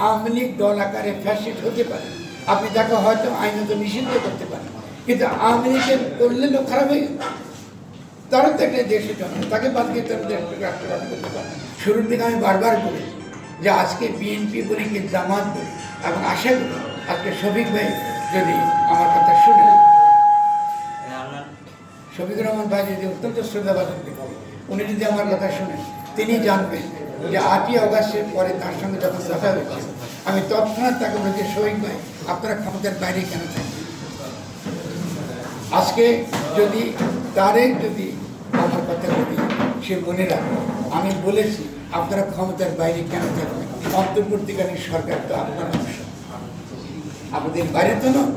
আওয়ামী লীগ দল আকারে ফ্যাসিস্ট হতে পারে, আপনি তাকে হয়তো আইনত নিষিদ্ধ করতে পারেন, কিন্তু আওয়ামী লীগের করলে লোক খারাপ হয়ে গেল, তারা তো একটা দেশের জন্য তাকে বাদ দিয়ে তারা রাষ্ট্র গঠন করতে পারে। শুরুর দিকে আমি বারবার বলেছি যে আজকে বিএনপি বলি কি জামাত বলি, এবং আশা করি আজকে শফিক ভাই যদি আমার কথা শুনে, শফিকুর রহমান ভাই যদি অত্যন্ত শ্রদ্ধাভাজন ব্যক্তি, উনি যদি আমার কথা শুনেন, তিনি জানবেন যে 8ই অগাস্টের পরে তার সঙ্গে যখন দেখা হয়েছে, আমি তৎক্ষণাৎ তাকে বলেছি, শফিক ভাই আপনারা ক্ষমতার বাইরে কেন থাকেন? আজকে যদি তারেক যদি আমার কথা বলি, সে মনে রাখবে আমি বলেছি আপনারা ক্ষমতার বাইরে কেন থাকবেন, অন্তর্বর্তীকালীন সরকার তো আপনার অংশ, আমাদের বাইরে তো নয়।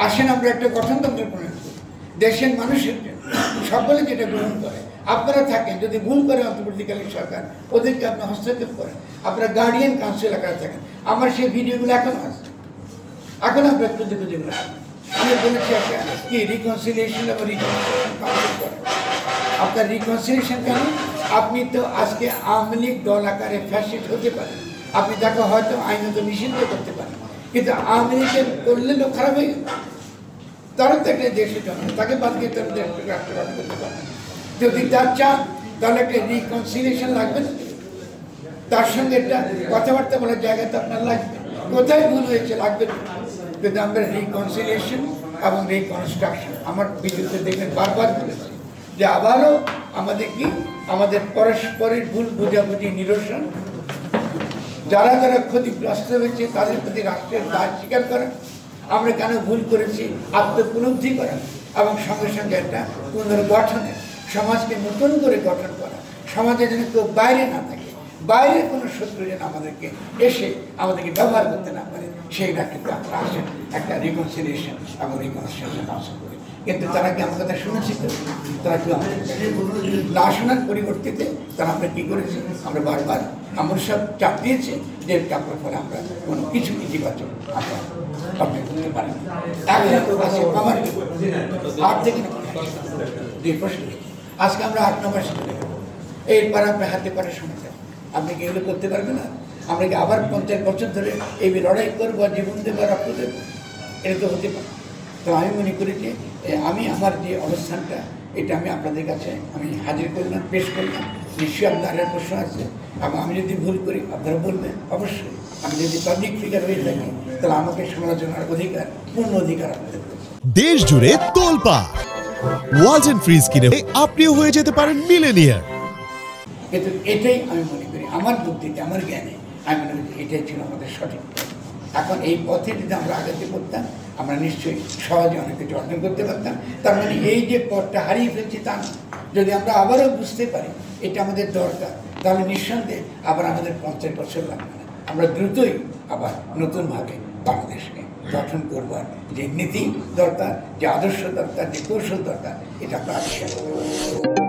আসেন আমরা একটা গঠনতন্ত্র প্রণয়ন করি দেশের মানুষের জন্য, সকলে যেটা গ্রহণ করে। আপনারা থাকেন, যদি ভুল করে অন্তর্বর্তীকালীন সরকার, ওদেরকে আপনি হস্তক্ষেপ করেন, আপনারা গার্ডিয়ান কাউন্সিল আকারে থাকেন। আমার সেই ভিডিওগুলো এখনো আছে, এখন আপনার খুঁজে খুঁজে আমি বলেছি একটা কি রিকনসিলিয়েশন এবং রিকনসিলিয়েশন কাউন্সিল করেন। আপনার রিকনসিলিয়েশন কেন? আপনি তো আজকে আওয়ামী লীগ দল আকারে ফ্যাসিস্ট হতে পারেন, আপনি তাকে হয়তো আইনত নিষিদ্ধ করতে পারেন, কিন্তু আওয়ামী লীগের করলে লোক খারাপ হয়ে গেল, তারা তো একটা দেশের জন্য তাকে বাদ দিয়ে তারা রাষ্ট্র গঠন করতে পারেন। যদি তার চান তাহলে একটা রিকনসিলিয়েশন লাগবে না, তার সঙ্গে একটা কথাবার্তা বলার জায়গা তো আপনার লাগবে, কোথায় ভুল হয়েছে লাগবে না। কিন্তু আমরা রিকনসিলিয়েশন এবং রিকনস্ট্রাকশন আমার বিরুদ্ধে দেখবেন বারবার বলেছি যে আবারও আমাদের কি আমাদের পরস্পরের ভুল বোঝাবুঝি নিরসন, যারা যারা ক্ষতিগ্রস্ত হয়েছে তাদের প্রতি রাষ্ট্রের দায় স্বীকার করা, আমরা কেন ভুল করেছি আত্মোপলব্ধি করা, এবং সঙ্গে সঙ্গে একটা পুনর্গঠনের সমাজকে নতুন করে গঠন করা, সমাজে যেন কেউ বাইরে না থাকে, বাইরের কোনো শত্রু যেন আমাদেরকে এসে আমাদেরকে ব্যবহার করতে না পারে, সেইটা কিন্তু আমরা আসেন একটা রিকনসিলিয়েশন এবং রিকনস্ট্রাকশন আশা করি। কিন্তু তারা কি আমার কথা শুনেছি? তারা কি আমাদের না শোনার পরিবর্তিতে তারা আমরা কী করেছি, আমরা বারবার আমরা সব চাপ দিয়েছে যে চাপের ফলে আমরা কোনো কিছু ইতিবাচক আমরা অর্জন করতে পারি। আমার 8 থেকে 2 প্রশ্ন, আজকে আমরা 8 নম্বর শিখে নেব, এরপর আপনার হাতে করার সময় আপনি কি এগুলো করতে পারবেন না? আমরা কি আবার 50 বছর ধরে এই লড়াই করবো, জীবন দেবো, রক্ত দেবো? এটা তো হতে পারে। তো আমি মনে করি যে আমি আমার যে অবস্থানটা এটা আমি আপনাদের কাছে আমি হাজির করলাম, পেশ করলাম। নিশ্চয়ই আপনার প্রশ্ন আছে, এবং আমি যদি ভুল করি আপনারা বলবেন অবশ্যই। আমি যদি পাবলিক ফিগার হয়ে থাকি তাহলে আমাকে সমালোচনার অধিকার, পূর্ণ অধিকার আপনাদের। দেশ জুড়ে তোলপাড় ওয়ালটন ফ্রিজ কিনে আপনিও হয়ে যেতে পারেন মিলেনিয়ার। কিন্তু এটাই আমি মনে করি, আমার বুদ্ধিতে, আমার জ্ঞানে আমি মনে করি এটাই ছিল আমাদের সঠিক। এখন এই পথে যদি আমরা আগাতে করতাম, আমরা নিশ্চয়ই সহজে অনেক কিছু অর্জন করতে পারতাম। তার মানে এই যে পথটা হারিয়ে ফেলছি তা না, যদি আমরা আবারও বুঝতে পারি এটা আমাদের দরকার, তাহলে নিঃসন্দেহে আবার আমাদের 50 বছর লাগবে না, আমরা দ্রুতই আবার নতুনভাবে বাংলাদেশকে গঠন করবার যে নীতি দরকার, যে আদর্শ দরকার, যে কৌশল দরকার, এটা আমরা আবিষ্কার করব।